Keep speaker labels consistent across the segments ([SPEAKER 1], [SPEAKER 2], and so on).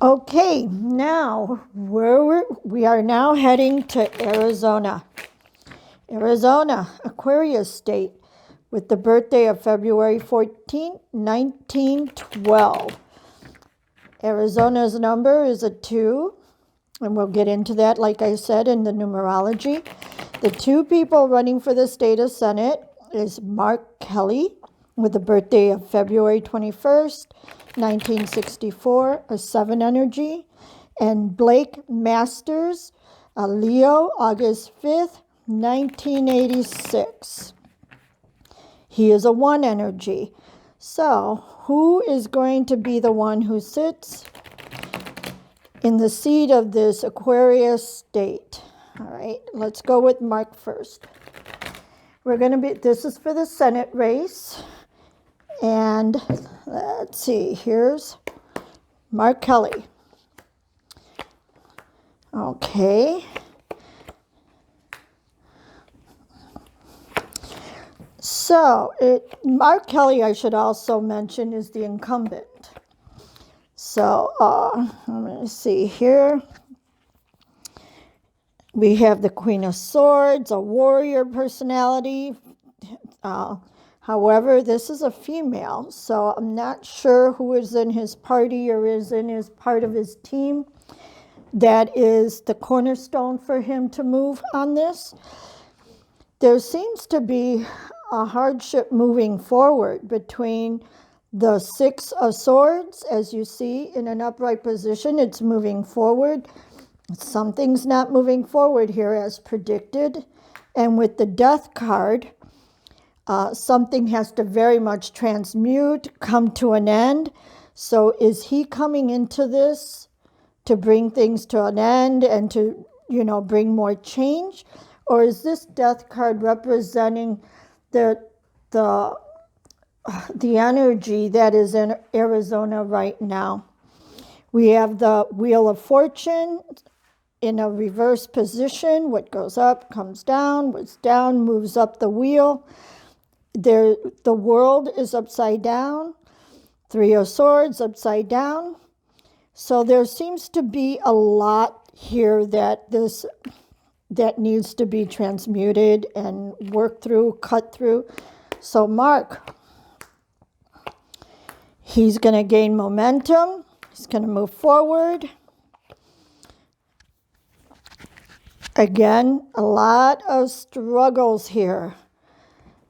[SPEAKER 1] Okay, now we are now heading to Arizona. Arizona, Aquarius state, with the birthday of February 14, 1912. Arizona's number is a 2, and we'll get into that, like I said, in the numerology. The two people running for the state of Senate is Mark Kelly, with the birthday of February 21st, 1964, a 7 energy, and Blake Masters, a Leo, August 5th, 1986. He is a 1 energy. So, who is going to be the one who sits in the seat of this Aquarius state? All right, let's go with Mark first. This is for the Senate race. And let's see, here's Mark Kelly. Okay. So, Mark Kelly, I should also mention, is the incumbent. So, let me see here. We have the Queen of Swords, a warrior personality. However, this is a female, so I'm not sure who is in his party or is in his part of his team that is the cornerstone for him to move on this. There seems to be a hardship moving forward between the 6 of Swords. As you see, in an upright position, it's moving forward. Something's not moving forward here as predicted. And with the Death card, something has to very much transmute, come to an end. So is he coming into this to bring things to an end and to, bring more change? Or is this Death card representing the energy that is in Arizona right now? We have the Wheel of Fortune in a reverse position. What goes up comes down, what's down moves up the wheel. The world is upside down. 3 of Swords upside down. So there seems to be a lot here that needs to be transmuted and worked through, cut through. So Mark, he's going to gain momentum. He's going to move forward. Again, a lot of struggles here.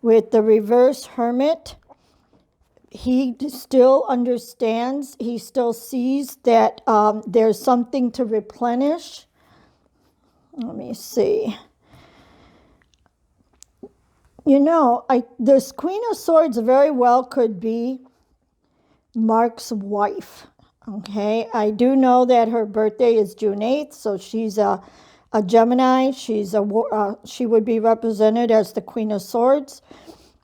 [SPEAKER 1] With the reverse Hermit, he still understands, he still sees that there's something to replenish. Let me see. This Queen of Swords very well could be Mark's wife. Okay, I do know that her birthday is June 8th, so she's a Gemini. She would be represented as the Queen of Swords.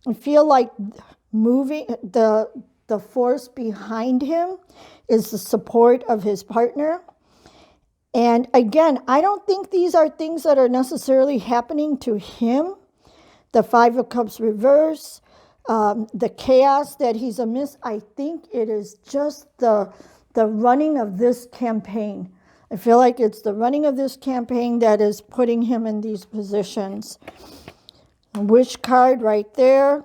[SPEAKER 1] I feel like moving the force behind him is the support of his partner. And again, I don't think these are things that are necessarily happening to him. The 5 of Cups reverse, the chaos that he's amidst, I think it is just the running of this campaign. I feel like it's the running of this campaign that is putting him in these positions. Wish card right there.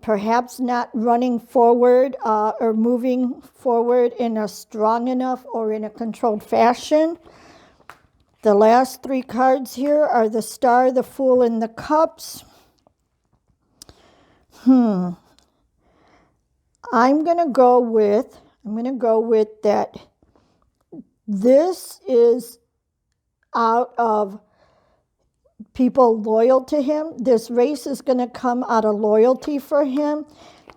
[SPEAKER 1] Perhaps not running forward or moving forward in a strong enough or in a controlled fashion. The last 3 cards here are the Star, the Fool, and the Cups. I'm going to go with that. This is out of people loyal to him. This race is going to come out of loyalty for him.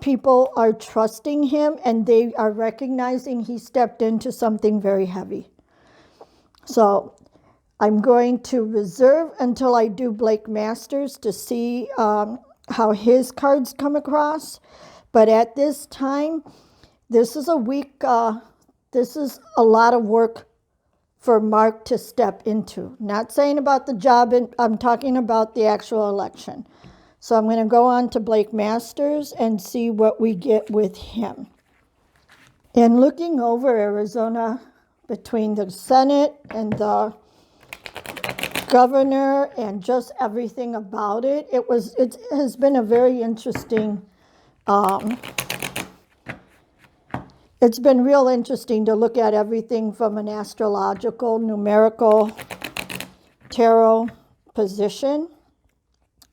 [SPEAKER 1] People are trusting him, and they are recognizing he stepped into something very heavy. So I'm going to reserve until I do Blake Masters to see how his cards come across. But at this time, this is a week, this is a lot of work for Mark to step into. Not saying about the job, I'm talking about the actual election. So I'm going to go on to Blake Masters and see what we get with him. And looking over Arizona between the Senate and the governor and just everything about it, it has been a very interesting, it's been real interesting to look at everything from an astrological, numerical, tarot position.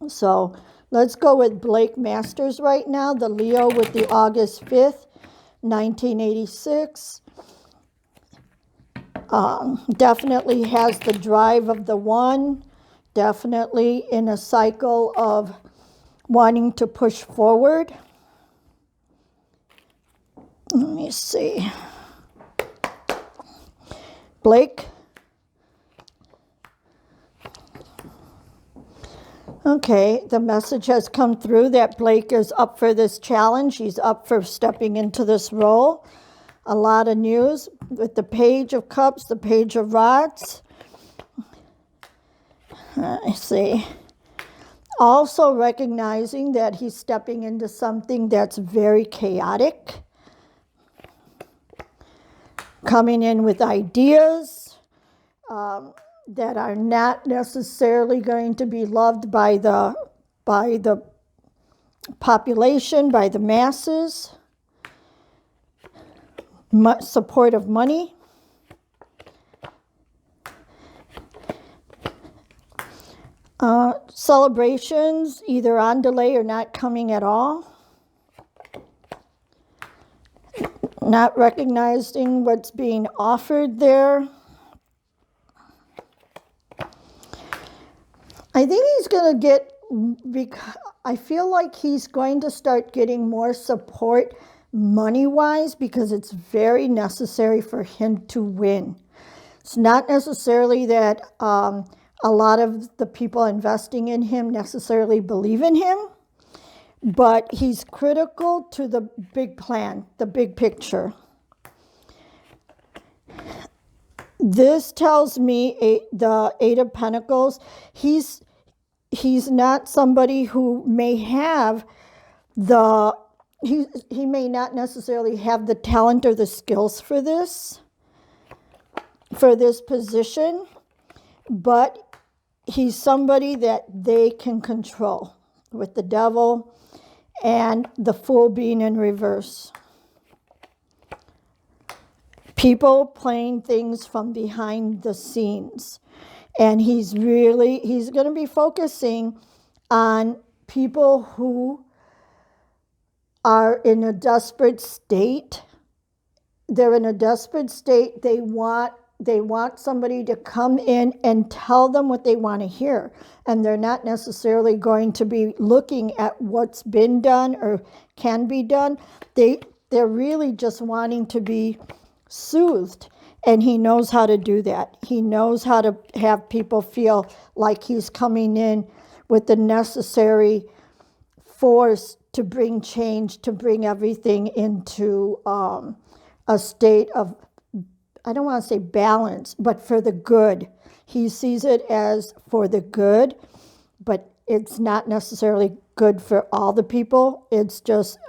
[SPEAKER 1] So let's go with Blake Masters right now, the Leo with the August 5th, 1986. Definitely has the drive of the one, definitely in a cycle of wanting to push forward. Let me see. Blake. Okay, the message has come through that Blake is up for this challenge. He's up for stepping into this role. A lot of news with the Page of Cups, the Page of Rods. I see. Also recognizing that he's stepping into something that's very chaotic. Coming in with ideas that are not necessarily going to be loved by the population, by the masses. Support of money. Celebrations either on delay or not coming at all. Not recognizing what's being offered there. I think he's going to get, I feel like he's going to start getting more support money-wise because it's very necessary for him to win. It's not necessarily that a lot of the people investing in him necessarily believe in him, but he's critical to the big plan, the big picture. This tells me the Eight of Pentacles, he's not somebody who may have he may not necessarily have the talent or the skills for this position, but he's somebody that they can control with the Devil and the Fool being in reverse. People playing things from behind the scenes. And he's going to be focusing on people who are in a desperate state. They're in a desperate state. They want somebody to come in and tell them what they want to hear. And they're not necessarily going to be looking at what's been done or can be done. They're really just wanting to be soothed. And he knows how to do that. He knows how to have people feel like he's coming in with the necessary force to bring change, to bring everything into a state of, I don't want to say balance, but for the good. He sees it as for the good, but it's not necessarily good for all the people. It's just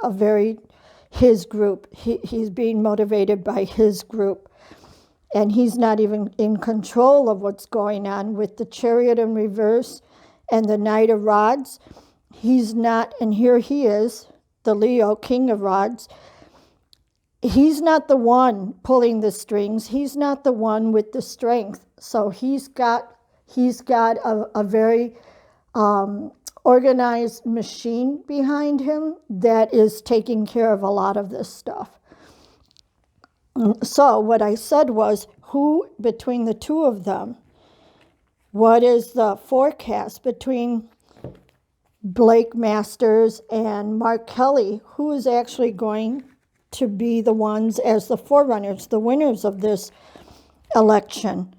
[SPEAKER 1] his group. He's being motivated by his group. And he's not even in control of what's going on with the Chariot in reverse and the Knight of Rods. He's not, and here he is, the Leo, King of Rods. He's not the one pulling the strings. He's not the one with the strength. So he's got a very organized machine behind him that is taking care of a lot of this stuff. So what I said was, who between the two of them, what is the forecast between Blake Masters and Mark Kelly? Who is actually going to be the ones as the forerunners, the winners of this election?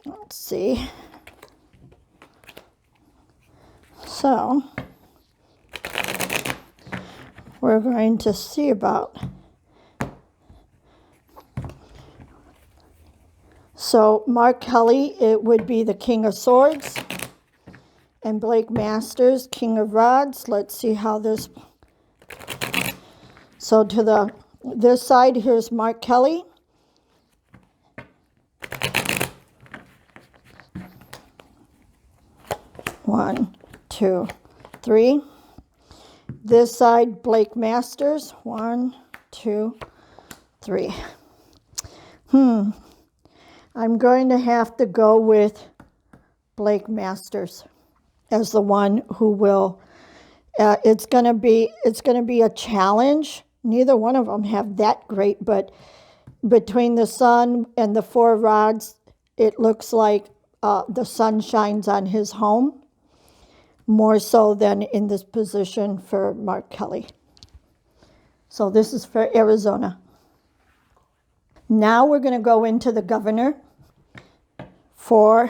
[SPEAKER 1] Let's see. So we're going to see about. So Mark Kelly, it would be the King of Swords, and Blake Masters, King of Rods. Let's see how this. So to the This side, here's Mark Kelly. One, two, three. This side, Blake Masters. One, two, three. I'm going to have to go with Blake Masters as the one who will. It's going to be a challenge. Neither one of them have that great, but between the sun and the four rods, it looks like the sun shines on his home more so than in this position for Mark Kelly. So this is for Arizona. Now we're going to go into the governor for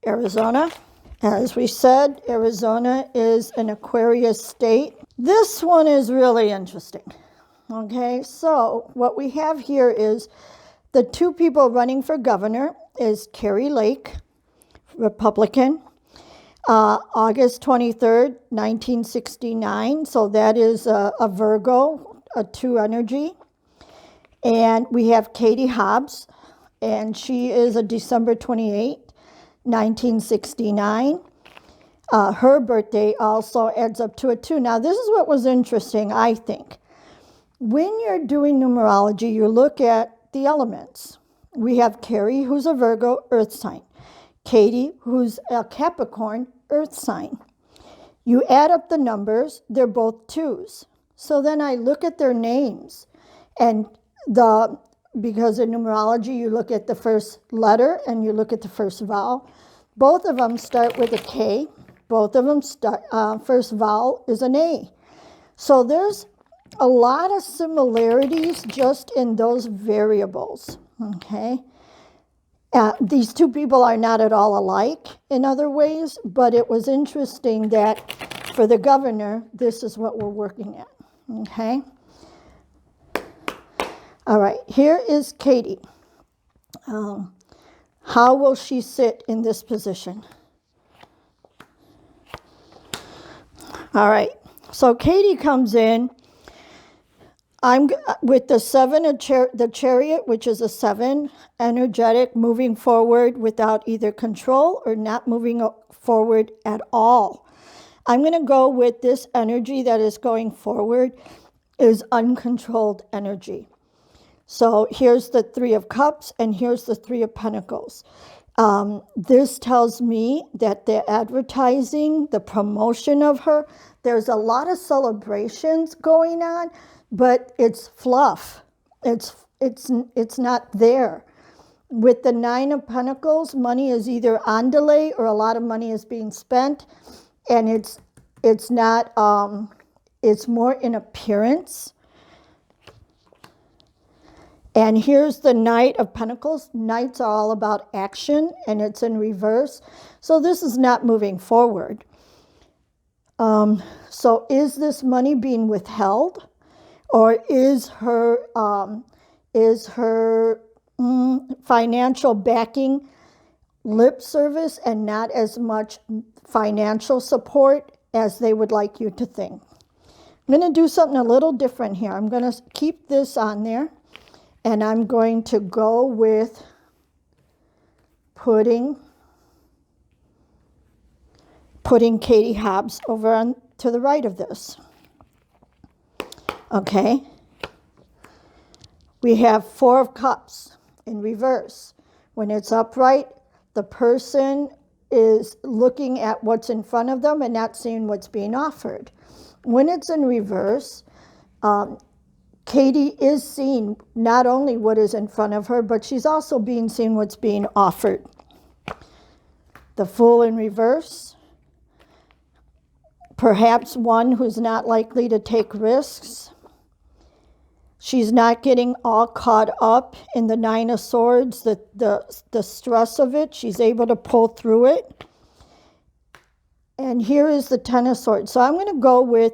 [SPEAKER 1] Arizona. As we said, Arizona is an Aquarius state. This one is really interesting. Okay, so what we have here is the two people running for governor is Carrie Lake, Republican, August 23rd, 1969. So that is a Virgo, a 2 energy. And we have Katie Hobbs, and she is a December 28th, 1969. Her birthday also adds up to a 2. Now, this is what was interesting, I think. When you're doing numerology, you look at the elements. We have Carrie, who's a Virgo, earth sign. Katie, who's a Capricorn, earth sign. You add up the numbers, they're both 2s. So then I look at their names, and because in numerology, you look at the first letter and you look at the first vowel. Both of them start with a K. Both of them first vowel is an A. So there's a lot of similarities just in those variables, okay? These two people are not at all alike in other ways, but it was interesting that for the governor, this is what we're working at, okay? All right, here is Katie. How will she sit in this position? All right, so Katie comes in. I'm with the 7, the chariot, which is a 7, energetic, moving forward without either control or not moving forward at all. I'm going to go with this energy that is going forward is uncontrolled energy. So here's the 3 of Cups and here's the 3 of Pentacles. This tells me that the advertising, the promotion of her, there's a lot of celebrations going on, but it's fluff. It's not there. With the 9 of Pentacles, money is either on delay or a lot of money is being spent, and it's not. It's more in appearance. And here's the Knight of Pentacles. Knights are all about action, and it's in reverse. So this is not moving forward. So is this money being withheld? Or is her financial backing lip service and not as much financial support as they would like you to think? I'm going to do something a little different here. I'm going to keep this on there. And I'm going to go with putting Katie Hobbs over on to the right of this. Okay. We have 4 of Cups in reverse. When it's upright, the person is looking at what's in front of them and not seeing what's being offered. When it's in reverse, Katie is seeing not only what is in front of her, but she's also being seen what's being offered. The Fool in reverse. Perhaps one who's not likely to take risks. She's not getting all caught up in the 9 of Swords, the stress of it. She's able to pull through it. And here is the 10 of Swords. So I'm going to go with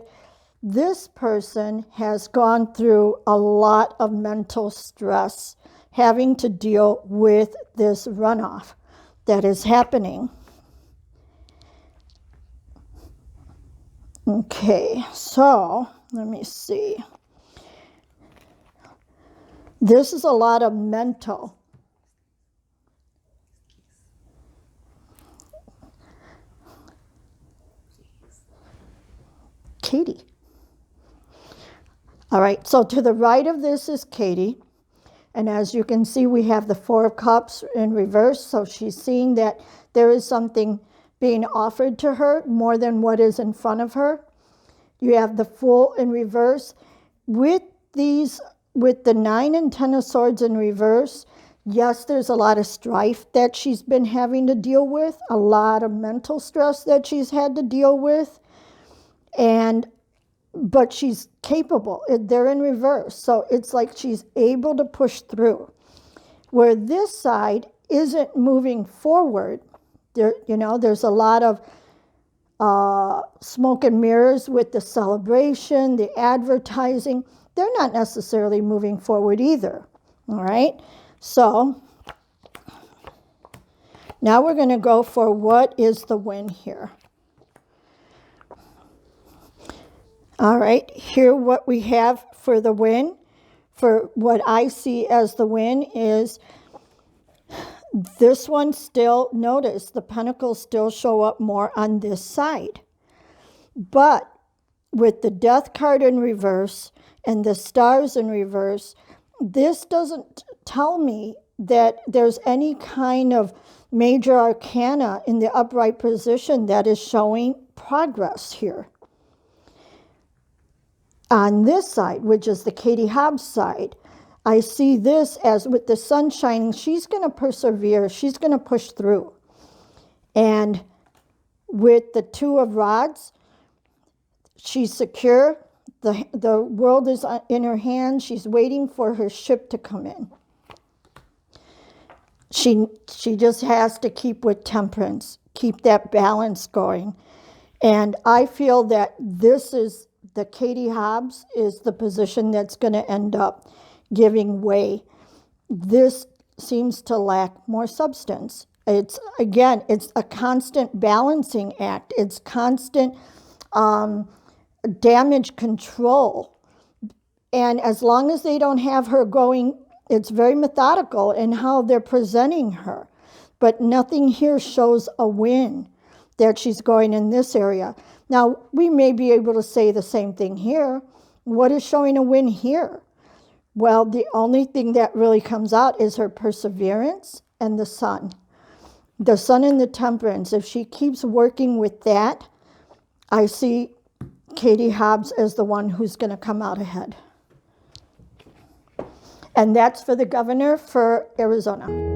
[SPEAKER 1] this person has gone through a lot of mental stress having to deal with this runoff that is happening. Okay, so let me see. This is a lot of mental. Katie. All right, so to the right of this is Katie. And as you can see, we have the Four of Cups in reverse. So she's seeing that there is something being offered to her more than what is in front of her. You have the Fool in reverse. With the 9 and 10 of Swords in reverse, yes, there's a lot of strife that she's been having to deal with, a lot of mental stress that she's had to deal with. But she's capable. They're in reverse. So it's like she's able to push through. Where this side isn't moving forward, there's a lot of smoke and mirrors with the celebration, the advertising. They're not necessarily moving forward either. All right? So now we're going to go for what is the win here. All right, here what we have for the win, for what I see as the win is this one still, notice the pentacles still show up more on this side. But with the Death card in reverse and the Stars in reverse, this doesn't tell me that there's any kind of major arcana in the upright position that is showing progress here. On this side, which is the Katie Hobbs side, I see this as with the sun shining, she's going to persevere. She's going to push through. And with the Two of Rods, she's secure. The world is in her hand. She's waiting for her ship to come in. She just has to keep with temperance, keep that balance going. And I feel that this is the Katie Hobbs is the position that's going to end up giving way. This seems to lack more substance. It's a constant balancing act. It's constant damage control. And as long as they don't have her going, it's very methodical in how they're presenting her. But nothing here shows a win that she's going in this area. Now, we may be able to say the same thing here. What is showing a win here? Well, the only thing that really comes out is her perseverance and the sun. The sun and the temperance. If she keeps working with that, I see Katie Hobbs as the one who's going to come out ahead. And that's for the governor for Arizona.